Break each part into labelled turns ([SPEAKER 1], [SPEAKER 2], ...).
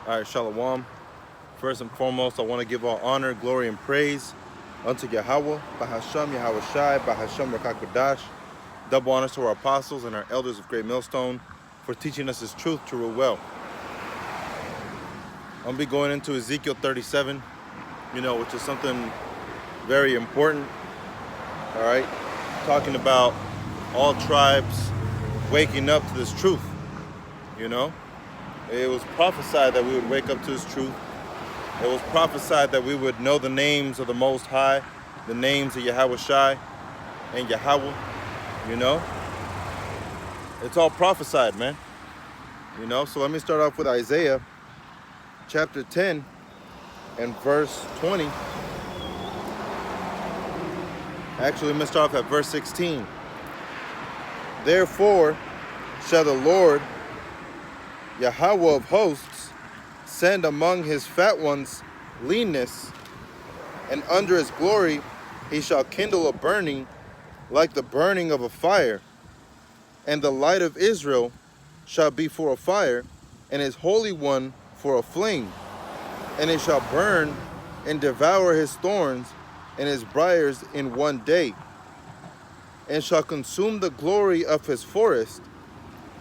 [SPEAKER 1] All right, Shalom. First and foremost, I want to give all honor, glory, and praise unto Yahweh, Bahasham Yahweh Shai, Bahasham Rakakodash. Double honors to our apostles and our elders of Great Millstone for teaching us His truth to rule well. I'm going to be going into Ezekiel 37, which is something very important. All right, talking about all tribes waking up to this truth. It was prophesied that we would wake up to this truth. It was prophesied that we would know the names of the Most High, the names of Yahweh Shai and Yahweh. It's all prophesied, man. So let me start off with Isaiah chapter 10 and verse 20. Actually, let me start off at verse 16. Therefore shall the Lord, Yahweh of hosts, send among his fat ones leanness, and under his glory he shall kindle a burning like the burning of a fire. And the light of Israel shall be for a fire, and his Holy One for a flame. And it shall burn and devour his thorns and his briars in one day, and shall consume the glory of his forest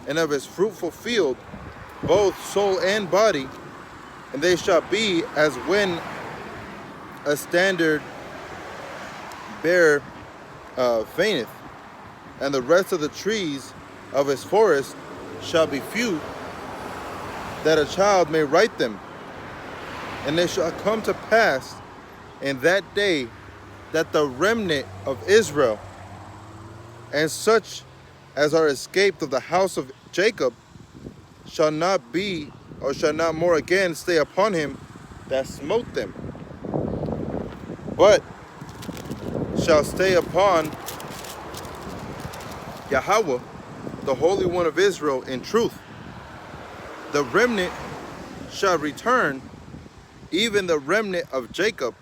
[SPEAKER 1] and of his fruitful field, both soul and body. And they shall be as when a standard bearer fainteth, and the rest of the trees of his forest shall be few, that a child may write them. And it shall come to pass in that day that the remnant of Israel, and such as are escaped of the house of Jacob, shall not be, or shall not more again stay upon him that smote them, but shall stay upon Yahweh, the Holy One of Israel, in truth. The remnant shall return, even the remnant of Jacob,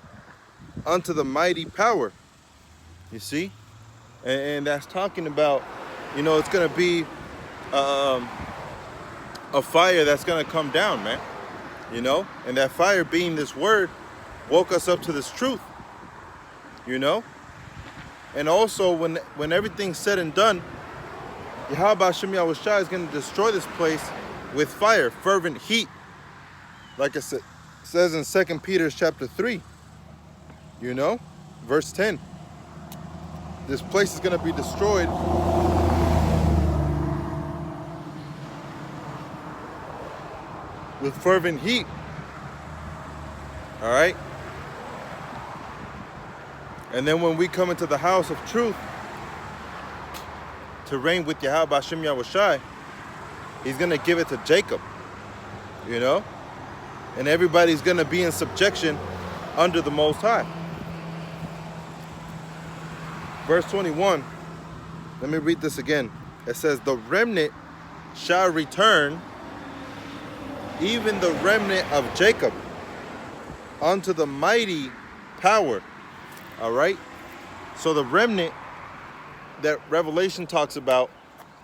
[SPEAKER 1] unto the mighty power. You see? And that's talking about, it's going to be a fire that's going to come down, man. And that fire, being this word, woke us up to this truth. And also, when everything's said and done, Yahweh Shem Yahweh Shai is going to destroy this place with fire, fervent heat, like it says in 2 Peter chapter 3, verse 10. This place is going to be destroyed with fervent heat. All right? And then when we come into the house of truth to reign with Yahweh Shem Yahweh Shai, he's going to give it to Jacob, and everybody's going to be in subjection under the Most High. Verse 21, let me read this again. It says, the remnant shall return, even the remnant of Jacob, unto the mighty power. All right? So the remnant that Revelation talks about,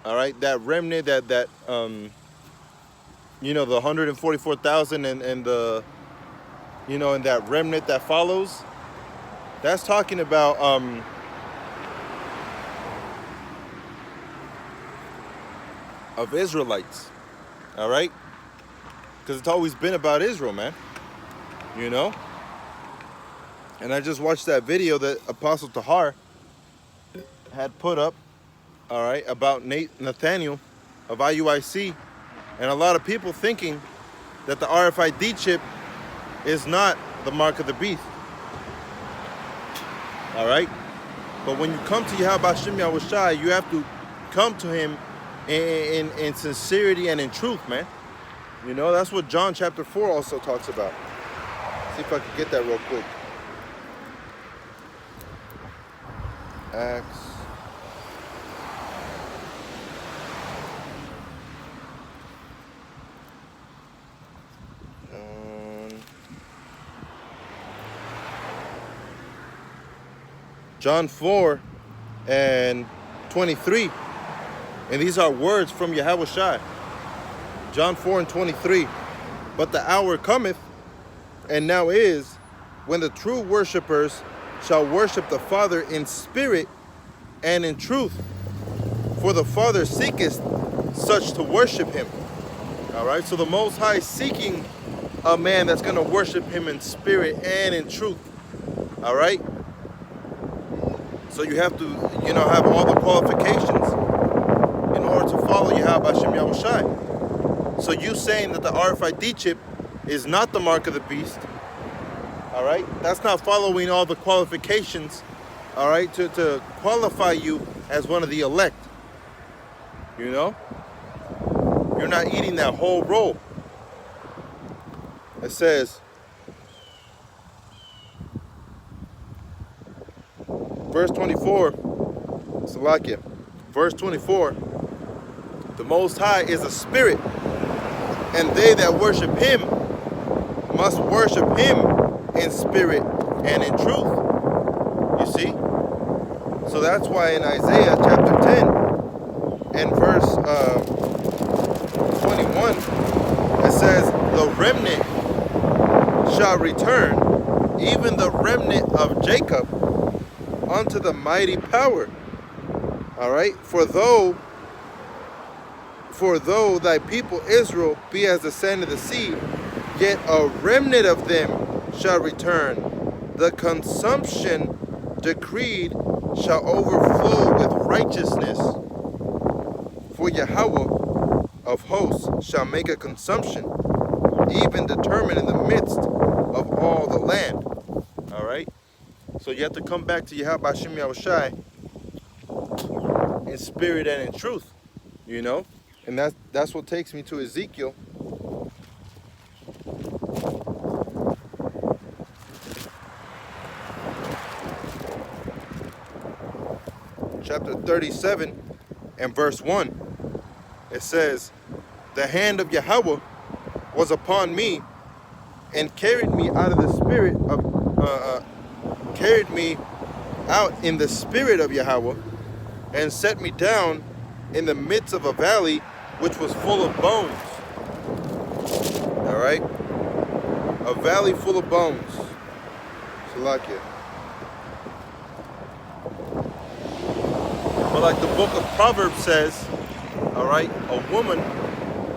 [SPEAKER 1] all right, that remnant that the 144,000 and the, and that remnant that follows, that's talking about of Israelites, all right? Because it's always been about Israel, man, And I just watched that video that Apostle Tahar had put up, all right, about Nathaniel of IUIC, and a lot of people thinking that the RFID chip is not the mark of the beast, all right? But when you come to Yahweh Shem Yahweh Shai, you have to come to him in sincerity and in truth, man. That's what John chapter 4 also talks about. See if I can get that real quick. Acts. John 4 and 23. And these are words from Yahweh Shai. John 4 and 23. But the hour cometh, and now is, when the true worshipers shall worship the Father in spirit and in truth. For the Father seeketh such to worship him. All right, so the Most High is seeking a man that's going to worship him in spirit and in truth. All right, so you have to, have all the qualifications in order to follow Yahweh Hashem Yahushai. So you saying that the RFID chip is not the mark of the beast, all right, that's not following all the qualifications, all right, to qualify you as one of the elect. You're not eating that whole roll. It says, verse 24, Salakia, verse 24, the Most High is a spirit, and they that worship him must worship him in spirit and in truth. You see? So that's why in Isaiah chapter 10 and verse 21, it says, the remnant shall return, even the remnant of Jacob, unto the mighty power. All right, for though thy people Israel be as the sand of the sea, yet a remnant of them shall return. The consumption decreed shall overflow with righteousness. For Yahweh of hosts shall make a consumption, even determined in the midst of all the land. All right, so you have to come back to Yahweh Hashem Yahushai in spirit and in truth, and that's what takes me to Ezekiel chapter 37 and verse 1. It says, the hand of Yahweh was upon me and carried me out of the spirit of carried me out in the spirit of Yahweh, and set me down in the midst of a valley which was full of bones. All right, a valley full of bones. Salakia. But like the book of Proverbs says, all right, a woman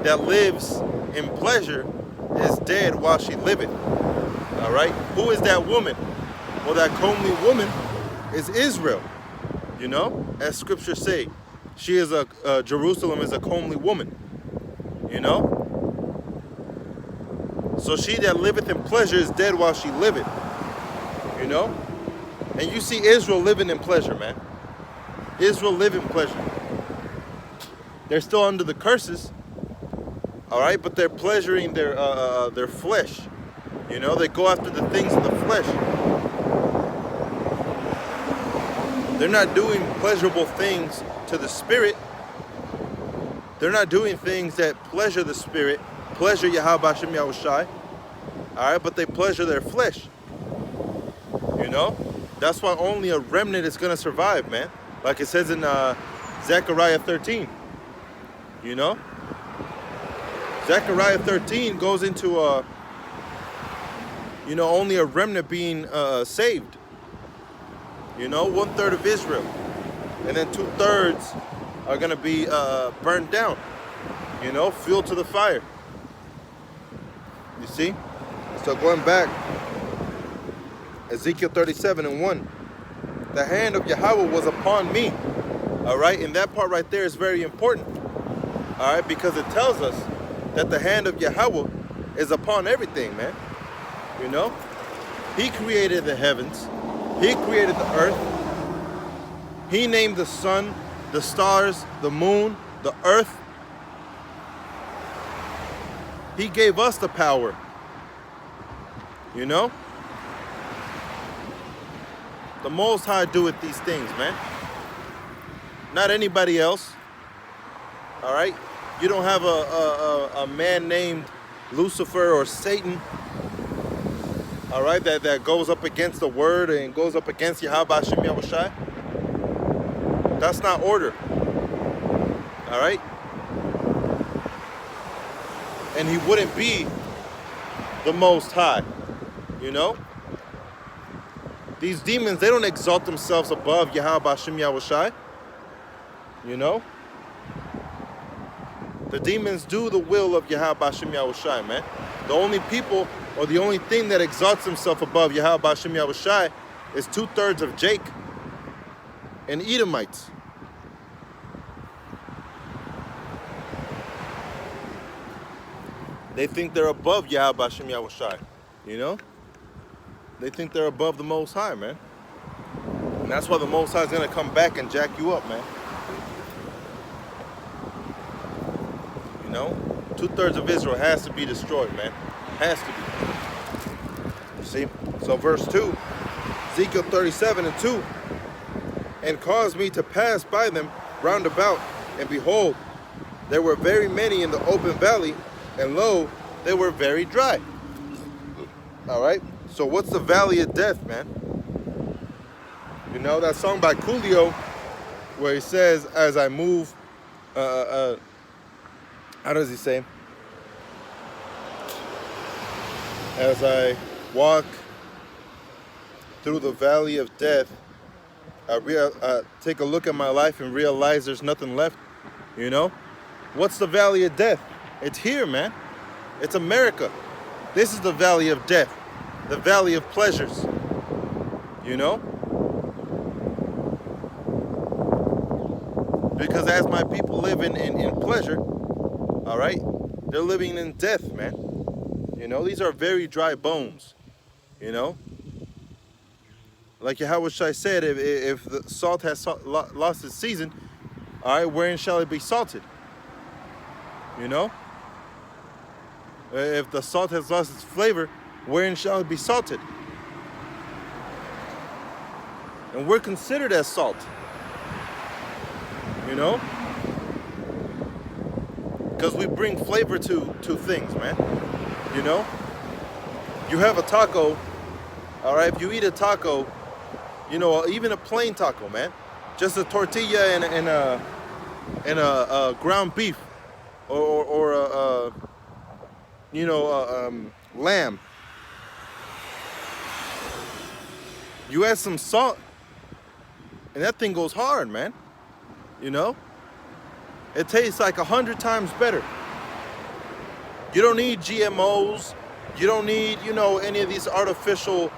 [SPEAKER 1] that lives in pleasure is dead while she liveth. All right, who is that woman? Well, that comely woman is Israel. As scripture say, she is Jerusalem is a comely woman. So she that liveth in pleasure is dead while she liveth. And you see Israel living in pleasure, man. Israel live in pleasure. They're still under the curses, all right, but they're pleasuring their flesh. They go after the things of the flesh. They're not doing pleasurable things to the spirit. They're not doing things that pleasure the spirit, pleasure Yahweh Hashem Yahushai, all right, but they pleasure their flesh. That's why only a remnant is going to survive, man. Like it says in Zechariah 13. Zechariah 13 goes into only a remnant being saved. 1/3 of Israel, and then 2/3 are going to be burned down. Fuel to the fire. You see? So going back, Ezekiel 37 and 1. The hand of Yahweh was upon me. All right, and that part right there is very important. All right, because it tells us that the hand of Yahweh is upon everything, man. He created the heavens. He created the earth. He named the sun, the stars, the moon, the earth. He gave us the power. The Most High doeth these things, man. Not anybody else. All right? You don't have a man named Lucifer or Satan, all right, that goes up against the word and goes up against Yahweh Hashem Yahushai. That's not order. All right? And he wouldn't be the Most High. You know? These demons, they don't exalt themselves above Yahweh Hashem Yahushai. You know? The demons do the will of Yahweh Hashem Yahushai, man. The only people, or the only thing that exalts himself above Yahweh Hashem Yahushai is 2/3 of Jake and Edomites. They think they're above Yahweh Hashem Yahushai, you know? They think they're above the Most High, man. And that's why the Most High is going to come back and jack you up, man. You know? 2/3 of Israel has to be destroyed, man. Has to be. You see? So verse 2, Ezekiel 37:2. And caused me to pass by them round about, and behold, there were very many in the open valley, and lo, they were very dry. All right? So what's the valley of death, man? You know, that song by Coolio, where he says, as I move, how does he say? As I walk through the valley of death, I take a look at my life and realize there's nothing left, you know? What's the valley of death? It's here, man. It's America. This is the valley of death, the valley of pleasures, you know? Because as my people live in pleasure, all right, they're living in death, man. You know, these are very dry bones, you know? Like Yahweh Shai said, if the salt has lost its season, all right, wherein shall it be salted? You know? If the salt has lost its flavor, wherein shall it be salted? And we're considered as salt. You know? Because we bring flavor to things, man. You know? You have a taco, all right? If you eat a taco, you know, even a plain taco, man, just a tortilla and a ground beef, or a lamb. You add some salt, and that thing goes hard, man. You know, it tastes like 100 times better. You don't need GMOs. You don't need, you know, any of these artificial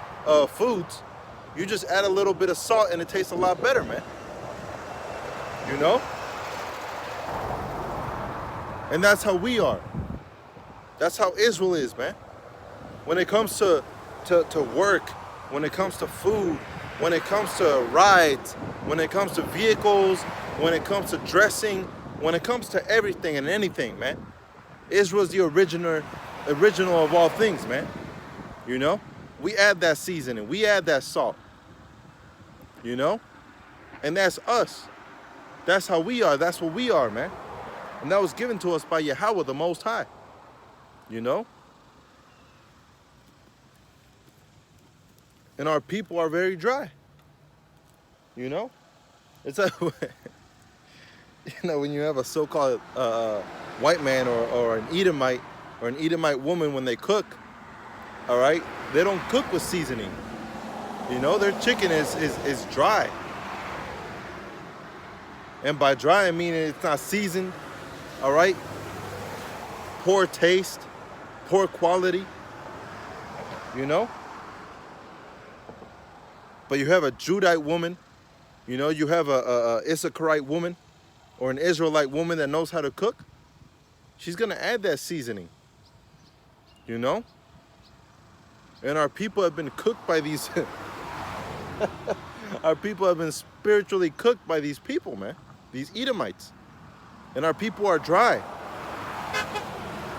[SPEAKER 1] foods. You just add a little bit of salt and it tastes a lot better, man. You know? And that's how we are. That's how Israel is, man. When it comes to work, when it comes to food, when it comes to rides, when it comes to vehicles, when it comes to dressing, when it comes to everything and anything, man. Israel is the original of all things, man. You know? We add that seasoning. We add that salt. You know? And that's us. That's how we are. That's what we are, man. And that was given to us by Yahweh, the Most High. You know? And our people are very dry. You know? It's like, you know, when you have a so-called white man or an Edomite woman, when they cook, all right, they don't cook with seasoning. You know, their chicken is dry. And by dry, I mean it's not seasoned, all right? Poor taste, poor quality, you know? But you have a Judite woman, you know, you have a Issacharite woman or an Israelite woman that knows how to cook. She's going to add that seasoning, you know? And our people have been cooked by these... Our people have been spiritually cooked by these people, man. These Edomites. And our people are dry.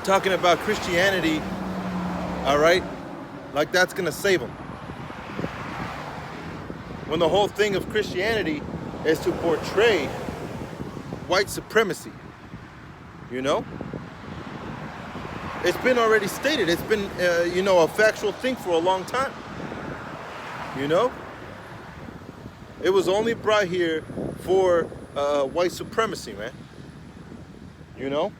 [SPEAKER 1] Talking about Christianity, all right? Like that's going to save them. When the whole thing of Christianity is to portray white supremacy. You know? It's been already stated. It's been, you know, a factual thing for a long time. You know? It was only brought here for white supremacy, man. You know?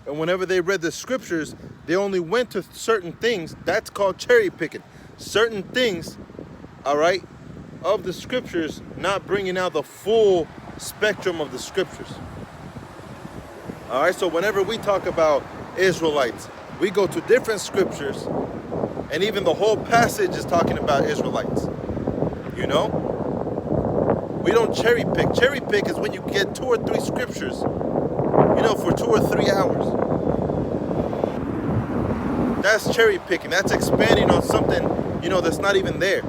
[SPEAKER 1] And whenever they read the scriptures, they only went to certain things. That's called cherry picking. Certain things, all right, of the scriptures, not bringing out the full spectrum of the scriptures. All right, so whenever we talk about Israelites, we go to different scriptures, and even the whole passage is talking about Israelites. You know? We don't cherry pick. Cherry pick is when you get 2 or 3 scriptures, you know, for 2 or 3 hours. That's cherry picking. That's expanding on something, you know, that's not even there.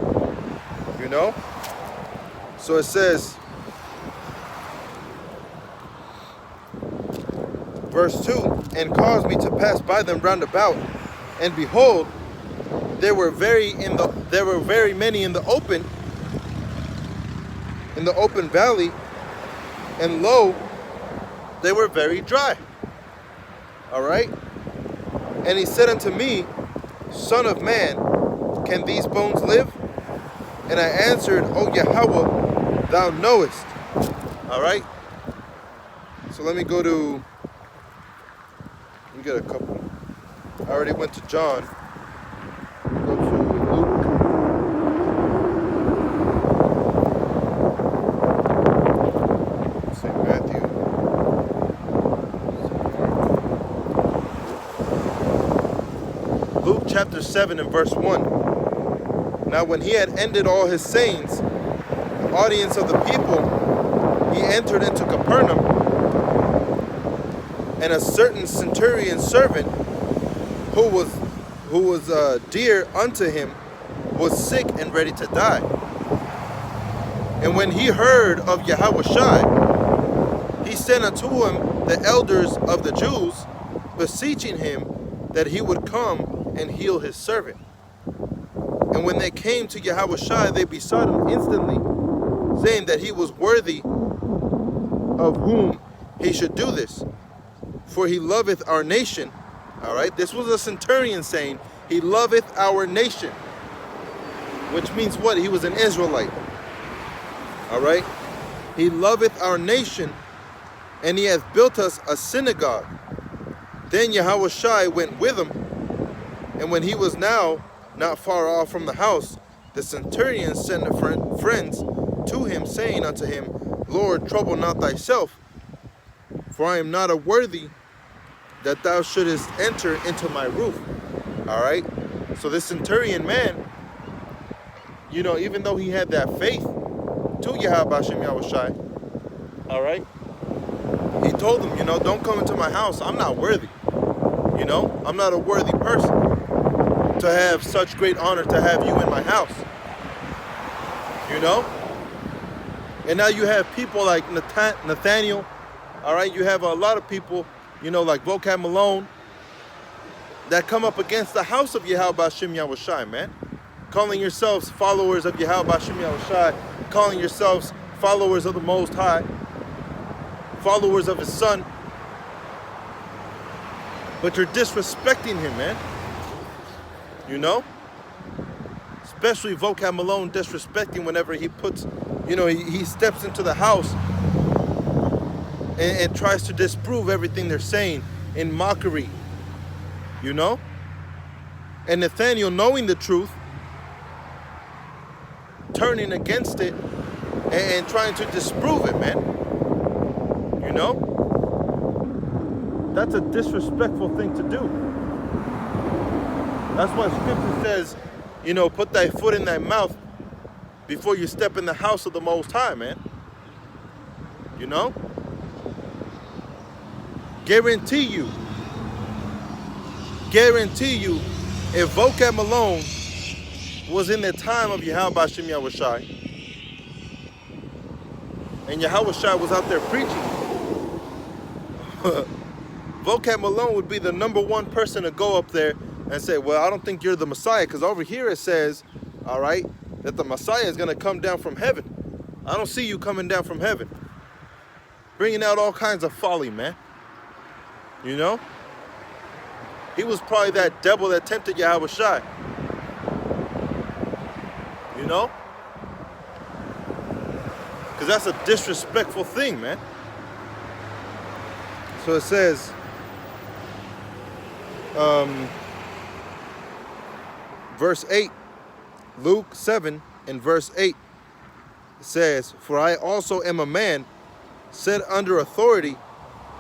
[SPEAKER 1] You know? So it says, verse 2, and caused me to pass by them round about, and behold, there were very many in the open valley, and lo, they were very dry. All right? And he said unto me, Son of man, can these bones live? And I answered, O Yahweh, thou knowest. All right? So let me get a couple. I already went to John. Go to Luke. St. Matthew. Luke chapter 7 and verse 1. Now when he had ended all his sayings, the audience of the people, he entered into Capernaum, and a certain centurion servant who was dear unto him was sick and ready to die. And when he heard of Yahushua, he sent unto him the elders of the Jews, beseeching him that he would come and heal his servant. And when they came to Yahushua, they besought him instantly, saying that he was worthy of whom he should do this, for he loveth our nation. All right, this was a centurion saying, he loveth our nation, which means what? He was an Israelite. All right, he loveth our nation, and he hath built us a synagogue. Then Yahushua went with him, and when he was now not far off from the house, the centurion sent friends to him, saying unto him, Lord, trouble not thyself, for I am not worthy that thou shouldest enter into my roof. All right? So this centurion man, you know, even though he had that faith to Yahushua, all right, he told them, you know, don't come into my house. I'm not worthy. You know, I'm not a worthy person to have such great honor to have you in my house. You know? And now you have people like Nathaniel. All right, you have a lot of people, you know, like Vocab Malone, that come up against the house of Yahweh Shem Yahushai, man. Calling yourselves followers of Yahweh Shem Yahushai, calling yourselves followers of the Most High, followers of His Son. But you're disrespecting Him, man. You know? Especially Vocab Malone disrespecting whenever he puts, you know, he steps into the house and tries to disprove everything they're saying in mockery, you know? And Nathaniel, knowing the truth, turning against it and trying to disprove it, man. You know? That's a disrespectful thing to do. That's why Scripture says, you know, put thy foot in thy mouth before you step in the house of the Most High, man. You know? Guarantee you, if Vocab Malone was in the time of Yahweh Shem Yahushai, and Yahushai was out there preaching, Vocab Malone would be the #1 person to go up there and say, well, I don't think you're the Messiah, because over here it says, all right, that the Messiah is going to come down from heaven. I don't see you coming down from heaven. Bringing out all kinds of folly, man. You know? He was probably that devil that tempted Yahushua. You know? Because that's a disrespectful thing, man. So it says, verse 8, Luke 7 and verse 8 says, "For I also am a man set under authority,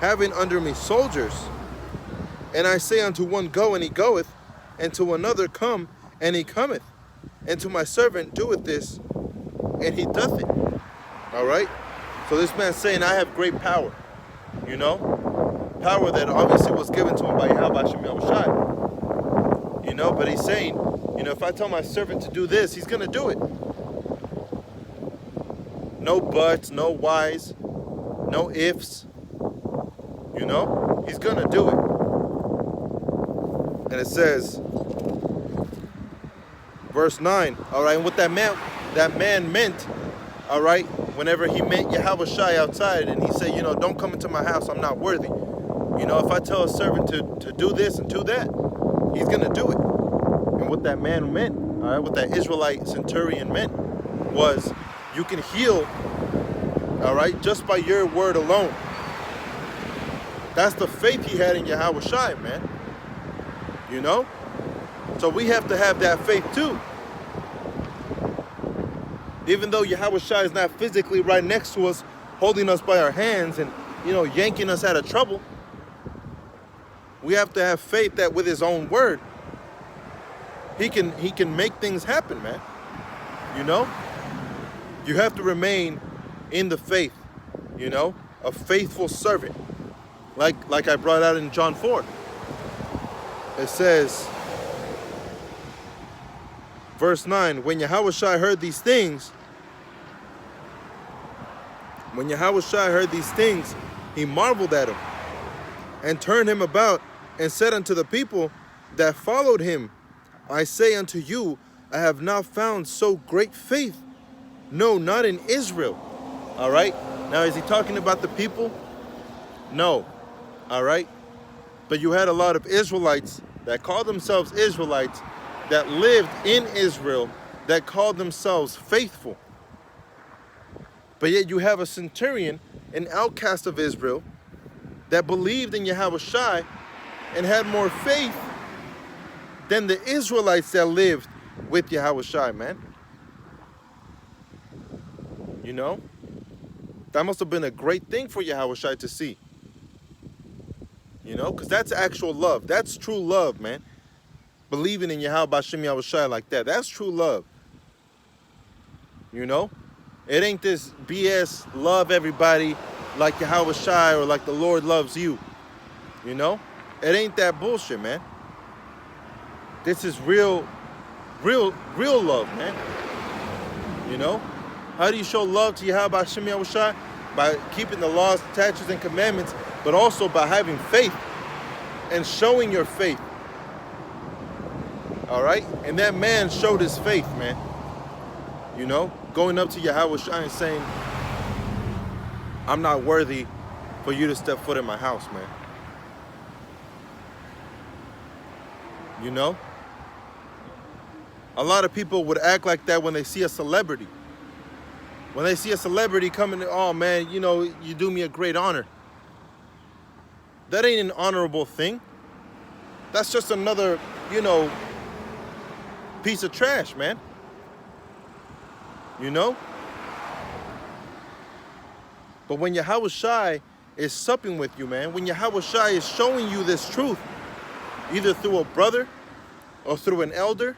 [SPEAKER 1] having under me soldiers. And I say unto one, Go, and he goeth, and to another, Come, and he cometh. And to my servant, Doeth this, and he doth it." All right? So this man's saying, I have great power. You know? Power that obviously was given to him by Yahweh Hashem Yahushai. You know? But he's saying, you know, if I tell my servant to do this, he's going to do it. No buts, no whys, no ifs. You know? He's going to do it. And it says, verse 9, all right, and what that man meant, all right, whenever he met Yahweh Shai outside and he said, you know, don't come into my house, I'm not worthy. You know, if I tell a servant to do this and do that, he's going to do it. And what that man meant, all right, what that Israelite centurion meant was you can heal, all right, just by your word alone. That's the faith he had in Yahweh Shai, man. You know? So we have to have that faith too. Even though Yahweh Shai is not physically right next to us, holding us by our hands and, you know, yanking us out of trouble, we have to have faith that with his own word, he can make things happen, man. You know? You have to remain in the faith, you know, a faithful servant. Like I brought out in John 4. It says, verse 9, when Yahweh Shai heard these things, he marveled at him and turned him about and said unto the people that followed him, I say unto you, I have not found so great faith, no, not in Israel. All right? Now, is he talking about the people? No. All right? But you had a lot of Israelites that called themselves Israelites that lived in Israel that called themselves faithful. But yet you have a centurion, an outcast of Israel, that believed in Yahweh Shai and had more faith than the Israelites that lived with Yahweh Shai, man. You know? That must have been a great thing for Yahweh Shai to see. You know, because that's actual love. That's true love, man. Believing in Yahweh Hashem Yahweh Shai like that. That's true love. You know? It ain't this BS love everybody like Yahweh Shai or like the Lord loves you. You know? It ain't that bullshit, man. This is real love, man. You know? How do you show love to Yahweh Hashem Yahweh Shai? By keeping the laws, statutes, and commandments, but also by having faith and showing your faith. All right? And that man showed his faith, man. You know? Going up to Yahweh Shai and saying, I'm not worthy for you to step foot in my house, man. You know? A lot of people would act like that when they see a celebrity. When they see a celebrity coming, oh man, you know, you do me a great honor. That ain't an honorable thing. That's just another, you know, piece of trash, man. You know? But when Yahweh Shai is supping with you, man, when Yahweh Shai is showing you this truth, either through a brother or through an elder,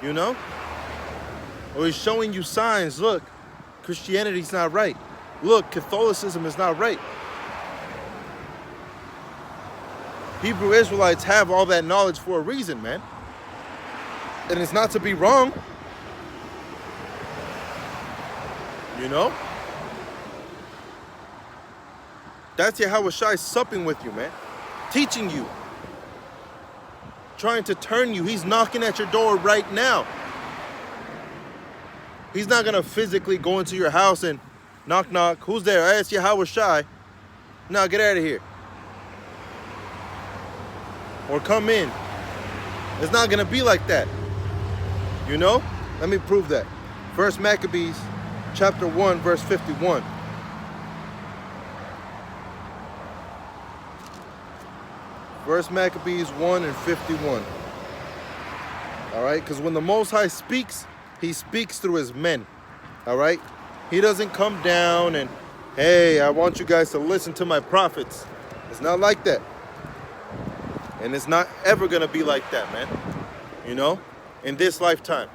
[SPEAKER 1] you know? Or he's showing you signs, look, Christianity's not right. Look, Catholicism is not right. Hebrew Israelites have all that knowledge for a reason, man. And it's not to be wrong. You know? That's Yahweh Shai supping with you, man. Teaching you. Trying to turn you. He's knocking at your door right now. He's not going to physically go into your house and knock, knock. Who's there? It's Yahweh Shai. No, get out of here. Or come in. It's not going to be like that. You know? Let me prove that. 1 Maccabees chapter 1, verse 51. First Maccabees 1 and 51. All right, because when the Most High speaks, he speaks through his men. All right, he doesn't come down and, hey, I want you guys to listen to my prophets. It's not like that. And it's not ever going to be like that, man. You know, in this lifetime.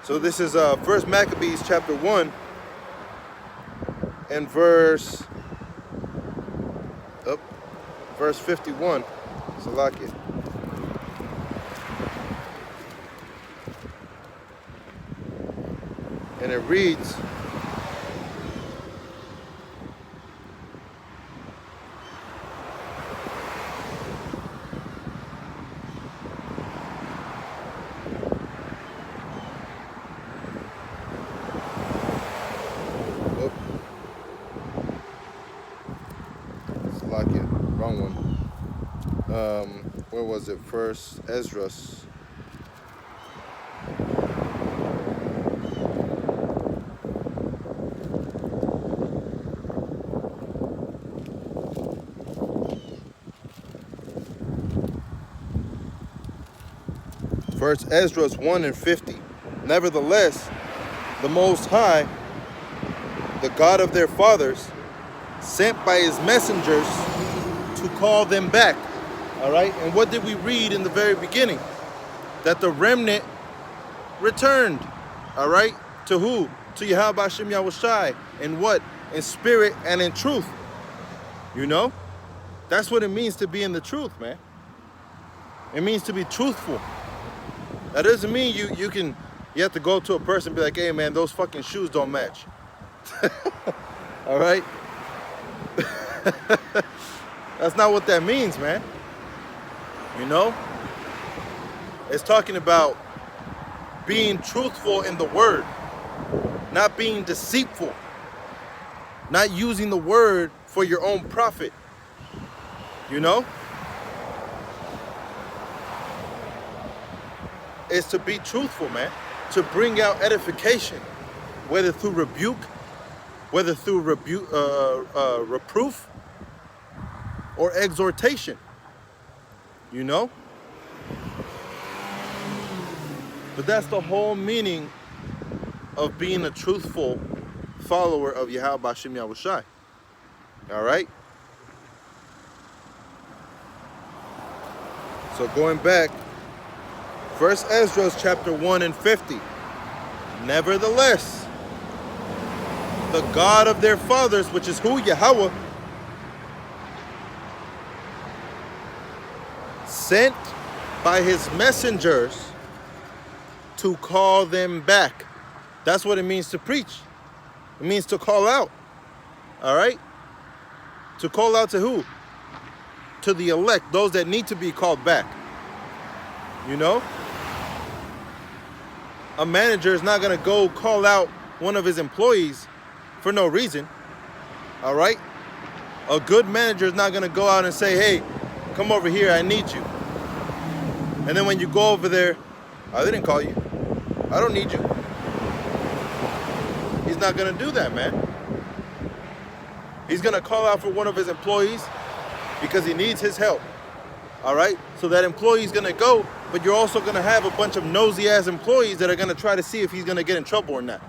[SPEAKER 1] So this is First Maccabees chapter 1 and verse 51. Salakia. And it reads, Salakia, wrong one. Where was it? First Esdras. First Esdras 1 and 50. Nevertheless, the Most High, the God of their fathers, sent by his messengers to call them back. All right, and what did we read in the very beginning? That the remnant returned. All right, to who? To Yahweh Hashem Yahushai. In what? In spirit and in truth. You know, that's what it means to be in the truth, man. It means to be truthful. That doesn't mean you have to go to a person and be like, hey man, those fucking shoes don't match. All right? That's not what that means, man. You know? It's talking about being truthful in the word, not being deceitful, not using the word for your own profit. You know? Is to be truthful, man. To bring out edification, whether through rebuke, whether through reproof, or exhortation. You know? But that's the whole meaning of being a truthful follower of Yahweh Hashem Yahushai. All right? So going back, First Esdras chapter 1 and 50. Nevertheless, the God of their fathers, which is who? Yahweh, sent by his messengers to call them back. That's what it means to preach. It means to call out. All right? To call out to who? To the elect, those that need to be called back. You know? A manager is not going to go call out one of his employees for no reason. All right? A good manager is not going to go out and say, hey, come over here, I need you. And then when you go over there, I didn't call you. I don't need you. He's not going to do that, man. He's going to call out for one of his employees because he needs his help. All right? So that employee's going to go, but you're also going to have a bunch of nosy-ass employees that are going to try to see if he's going to get in trouble or not.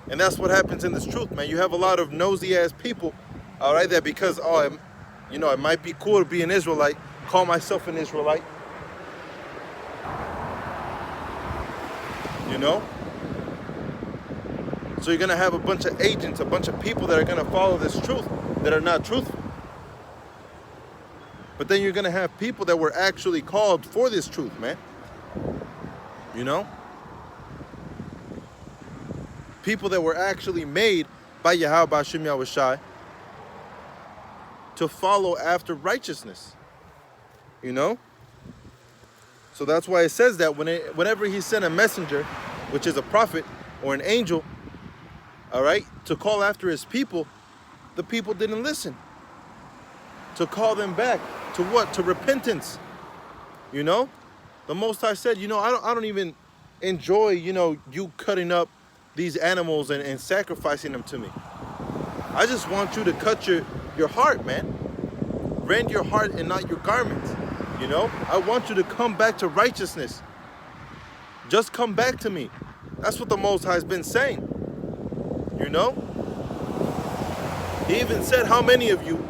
[SPEAKER 1] And that's what happens in this truth, man. You have a lot of nosy-ass people, all right, that because, you know, it might be cool to be an Israelite, call myself an Israelite. You know? So you're going to have a bunch of agents, a bunch of people that are going to follow this truth that are not truthful. But then you're going to have people that were actually called for this truth, man. You know? People that were actually made by Yahweh Hashem Yahushai to follow after righteousness. You know? So that's why it says that whenever he sent a messenger, which is a prophet or an angel, all right, to call after his people, the people didn't listen. To call them back to what? To repentance. You know? The Most High said, you know, I don't even enjoy, you know, you cutting up these animals and sacrificing them to me. I just want you to cut your heart, man. rend your heart and not your garments. You know, I want you to come back to righteousness. Just come back to me. That's what the Most High has been saying. You know, he even said, how many of you,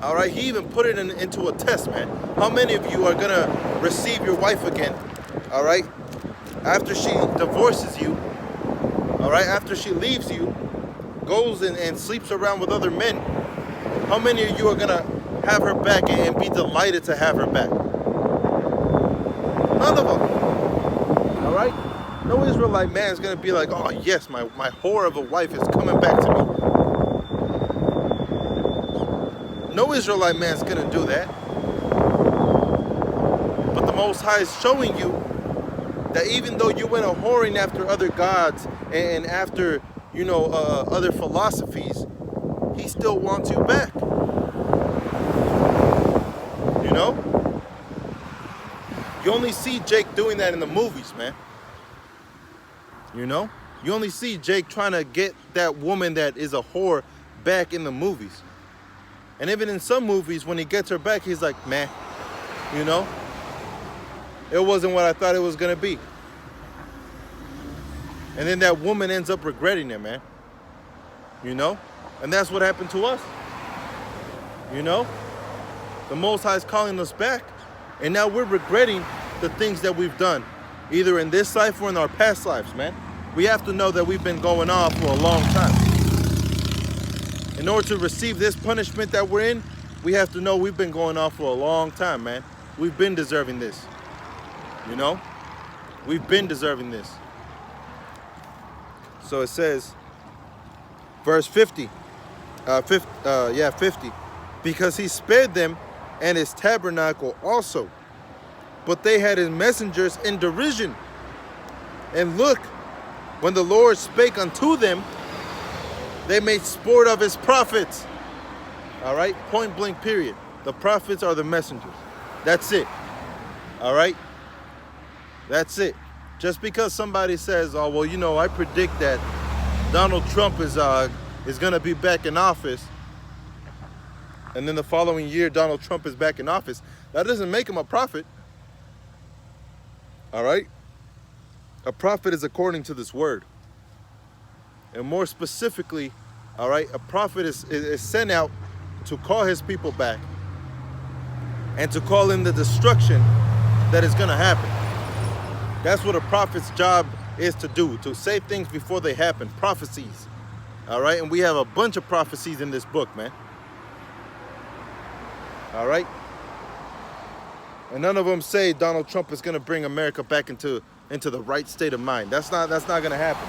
[SPEAKER 1] all right, he even put it into a test, man. How many of you are gonna receive your wife again, all right, after she divorces you, all right, after she leaves you, goes and sleeps around with other men? How many of you are gonna have her back and be delighted to have her back? None of them. All right? No Israelite man is gonna be like, oh yes, my whore of a wife is coming back to me. No Israelite man is gonna do that. But the Most High is showing you that even though you went a whoring after other gods and after, you know, other philosophies, he still wants you back. You know? You only see Jake doing that in the movies, man. You know? You only see Jake trying to get that woman that is a whore back in the movies. And even in some movies, when he gets her back, he's like, man, you know? It wasn't what I thought it was going to be. And then that woman ends up regretting it, man. You know? And that's what happened to us. You know? The Most High is calling us back. And now we're regretting the things that we've done, either in this life or in our past lives, man. We have to know that we've been going on for a long time. In order to receive this punishment that we're in, we have to know we've been going on for a long time, man. We've been deserving this. You know? We've been deserving this. So it says, verse 50. 50. Because he spared them and his tabernacle also. But they had his messengers in derision. And look, when the Lord spake unto them, they made sport of his prophets. All right? Point blank, period. The prophets are the messengers. That's it. All right? That's it. Just because somebody says, oh, well, you know, I predict that Donald Trump is going to be back in office, and then the following year Donald Trump is back in office, that doesn't make him a prophet. All right? A prophet is according to this word. And more specifically, all right, a prophet is sent out to call his people back and to call in the destruction that is going to happen. That's what a prophet's job is to do, to say things before they happen, prophecies. All right, and we have a bunch of prophecies in this book, man. All right? And none of them say Donald Trump is going to bring America back into the right state of mind. That's not going to happen.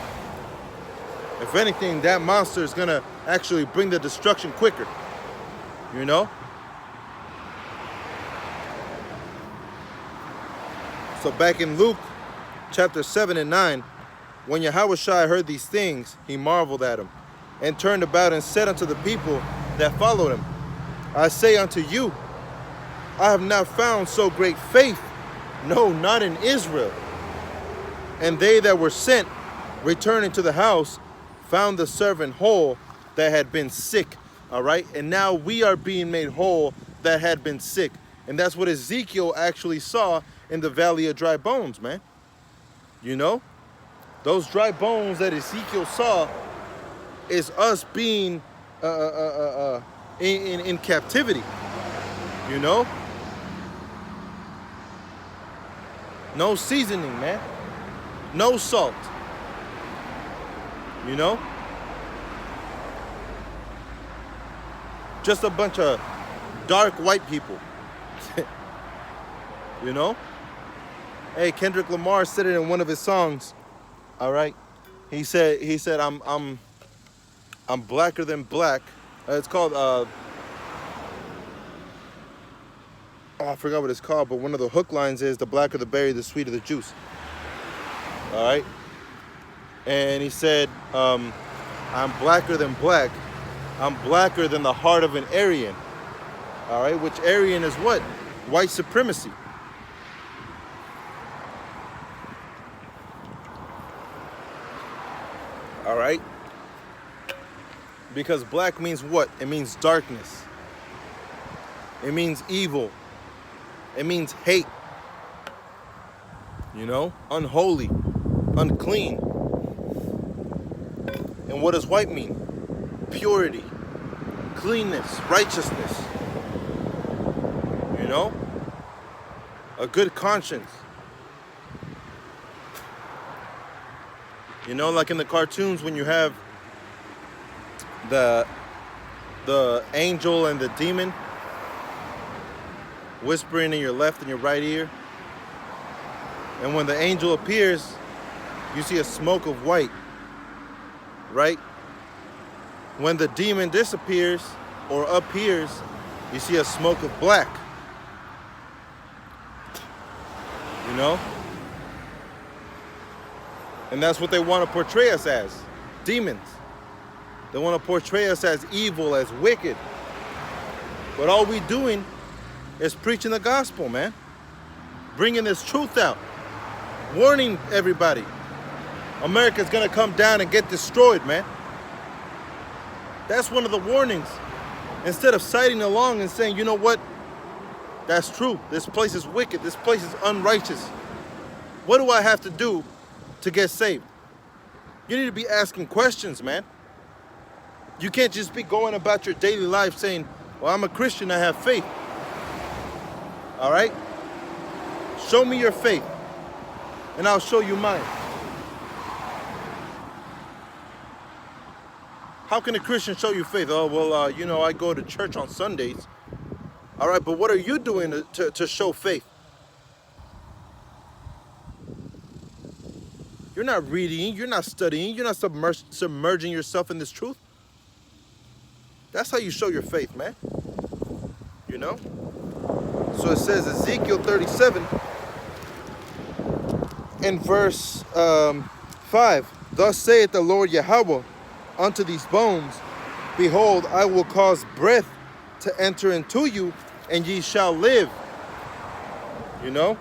[SPEAKER 1] If anything, that monster is going to actually bring the destruction quicker. You know? So back in Luke chapter 7 and 9, when Yahushua heard these things, he marveled at him and turned about and said unto the people that followed him, I say unto you, I have not found so great faith, no, not in Israel. And they that were sent, returning to the house, found the servant whole that had been sick. All right? And now we are being made whole that had been sick. And that's what Ezekiel actually saw in the valley of dry bones, man. You know? Those dry bones that Ezekiel saw is us being in captivity. You know? No seasoning, man. No salt. You know? Just a bunch of dark white people. You know? Hey, Kendrick Lamar said it in one of his songs. All right? He said I'm blacker than black. It's called I forgot what it's called, but one of the hook lines is the blacker the berry, the sweeter the juice. All right? And he said, I'm blacker than black. I'm blacker than the heart of an Aryan. All right? Which Aryan is what? White supremacy. All right? Because black means what? It means darkness. It means evil. It means hate. You know, unholy, unclean. And what does white mean? Purity, cleanness, righteousness. You know, a good conscience. You know, like in the cartoons when you have the angel and the demon whispering in your left and your right ear. And when the angel appears, you see a smoke of white, right? When the demon disappears or appears, you see a smoke of black. You know? And that's what they want to portray us as, demons. They want to portray us as evil, as wicked. But all we doing is preaching the gospel, man. Bringing this truth out. Warning everybody. America's going to come down and get destroyed, man. That's one of the warnings. Instead of siding along and saying, you know what? That's true. This place is wicked. This place is unrighteous. What do I have to do to get saved? You need to be asking questions, man. You can't just be going about your daily life saying, well, I'm a Christian, I have faith. All right? Show me your faith, and I'll show you mine. How can a Christian show you faith? Oh, well, you know, I go to church on Sundays. All right, but what are you doing to show faith? You're not reading, you're not studying, you're not submerging yourself in this truth. That's how you show your faith, man. You know? So it says Ezekiel 37 in verse 5. Thus saith the Lord Yahweh unto these bones, behold, I will cause breath to enter into you, and ye shall live. You know?